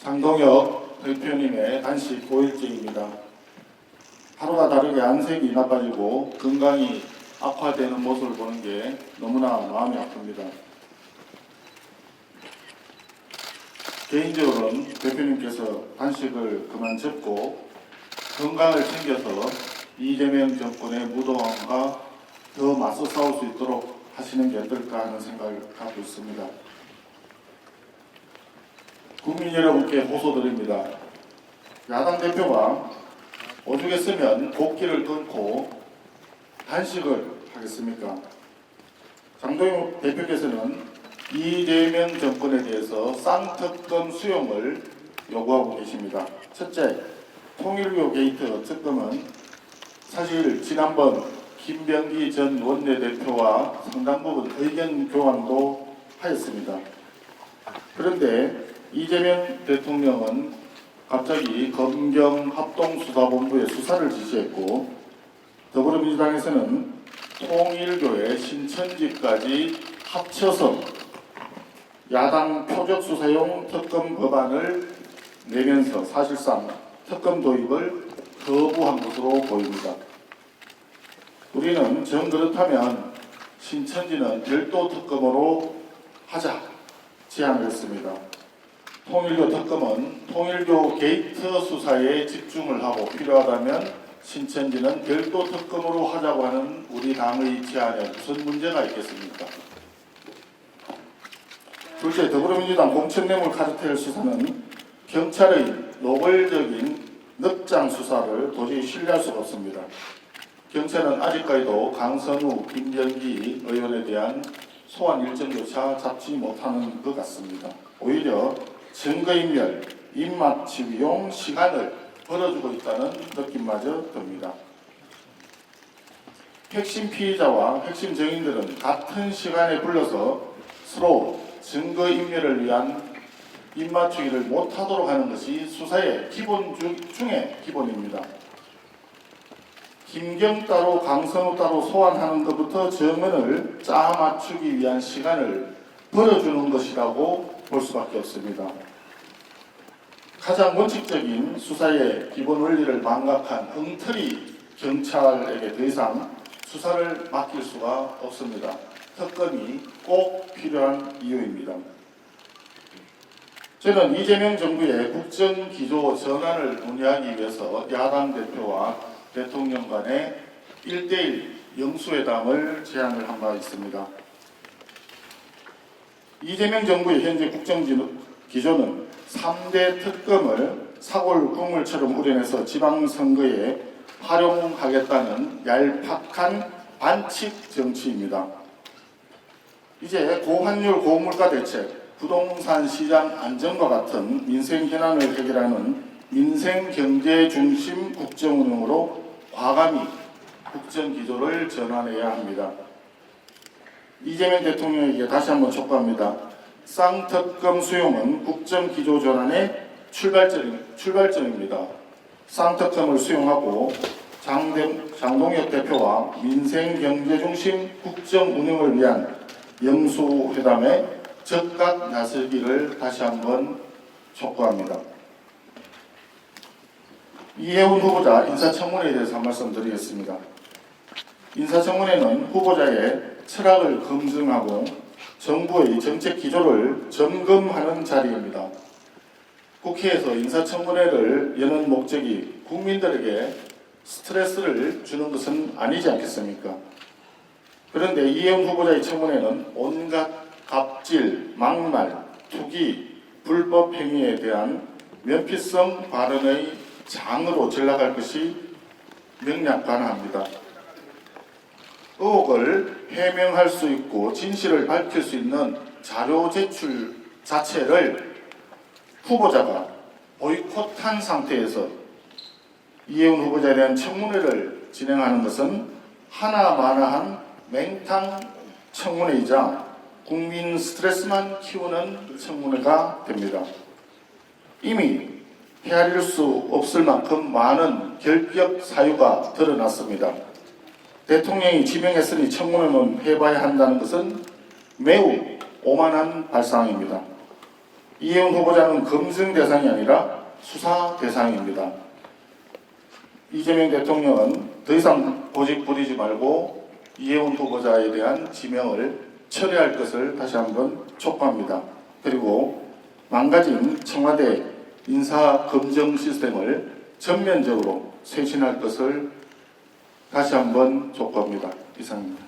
장동혁 대표님의 단식 5일째입니다. 하루가 다르게 안색이 나빠지고 건강이 악화되는 모습을 보는 게 너무나 마음이 아픕니다. 개인적으로는 대표님께서 단식을 그만 접고 건강을 챙겨서 이재명 정권의 무도함과 더 맞서 싸울 수 있도록 하시는 게 어떨까 하는 생각을 갖고 있습니다. 국민 여러분께 호소드립니다. 야당 대표가 오죽했으면 곡기를 끊고 단식을 하겠습니까? 장동혁 대표께서는 이재명 정권에 대해서 쌍특검 수용을 요구하고 계십니다. 첫째, 통일교 게이트 특검은 사실 지난번 김병기 전 원내대표와 상당 부분 의견 교환도 하였습니다. 그런데 이재명 대통령은 갑자기 검경합동수사본부에 수사를 지시했고, 더불어민주당에서는 통일교의 신천지까지 합쳐서 야당 표적수사용 특검 법안을 내면서 사실상 특검 도입을 거부한 것으로 보입니다. 우리는 정 그렇다면 신천지는 별도 특검으로 하자 제안을 했습니다. 통일교 특검은 통일교 게이트 수사에 집중을 하고 필요하다면 신천지는 별도 특검으로 하자고 하는 우리 당의 제안에 무슨 문제가 있겠습니까? 둘째, 더불어민주당 공천뇌물 카르텔 수사는 경찰의 노골적인 늑장 수사를 도저히 신뢰할 수가 없습니다. 경찰은 아직까지도 강선우, 김병기 의원에 대한 소환 일정조차 잡지 못하는 것 같습니다. 오히려 증거인멸, 입맛치기용 시간을 벌어주고 있다는 느낌마저 듭니다. 핵심 피의자와 핵심 증인들은 같은 시간에 불러서 서로 증거인멸을 위한 입맞추기를 못하도록 하는 것이 수사의 기본 중의 기본입니다. 김경 따로 강선우 따로 소환하는 것부터 증언을 짜맞추기 위한 시간을 벌어주는 것이라고 볼 수밖에 없습니다. 가장 원칙적인 수사의 기본 원리를 망각한 엉터리 경찰에게 더 이상 수사를 맡길 수가 없습니다. 특검이 꼭 필요한 이유입니다. 저는 이재명 정부의 국정기조 전환을 논의하기 위해서 야당 대표와 대통령 간의 1대1 영수회담을 제안을 한 바 있습니다. 이재명 정부의 현재 국정기조는 3대 특검을 사골국물처럼 우려내서 지방선거에 활용하겠다는 얄팍한 반칙 정치입니다. 이제 고환율 고물가 대책, 부동산 시장 안정과 같은 민생 현안을 해결하는 민생경제 중심 국정운영으로 과감히 국정기조를 전환해야 합니다. 이재명 대통령에게 다시 한번 촉구합니다. 쌍특검 수용은 국정기조 전환의 출발점입니다. 쌍특검을 수용하고 장동혁 대표와 민생경제 중심 국정운영을 위한 영수회담에 적극 나서기를 다시 한번 촉구합니다. 이해훈 후보자 인사청문회에 대해서 한 말씀 드리겠습니다. 인사청문회는 후보자의 철학을 검증하고 정부의 정책 기조를 점검하는 자리입니다. 국회에서 인사청문회를 여는 목적이 국민들에게 스트레스를 주는 것은 아니지 않겠습니까? 그런데 이해훈 후보자의 청문회는 온갖 갑질, 막말, 투기, 불법 행위에 대한 면피성 발언의 장으로 전락할 것이 명약관합니다. 의혹을 해명할 수 있고 진실을 밝힐 수 있는 자료 제출 자체를 후보자가 보이콧한 상태에서 이해훈 후보자에 대한 청문회를 진행하는 것은 하나마나한 맹탕 청문회이자 국민 스트레스만 키우는 청문회가 됩니다. 이미 헤아릴 수 없을 만큼 많은 결격 사유가 드러났습니다. 대통령이 지명했으니 청문회는 해봐야 한다는 것은 매우 오만한 발상입니다. 이혜원 후보자는 검증 대상이 아니라 수사 대상입니다. 이재명 대통령은 더 이상 고집 부리지 말고 이혜원 후보자에 대한 지명을 철회할 것을 다시 한번 촉구합니다. 그리고 망가진 청와대 인사 검증 시스템을 전면적으로 쇄신할 것을 다시 한번 촉구합니다. 이상입니다.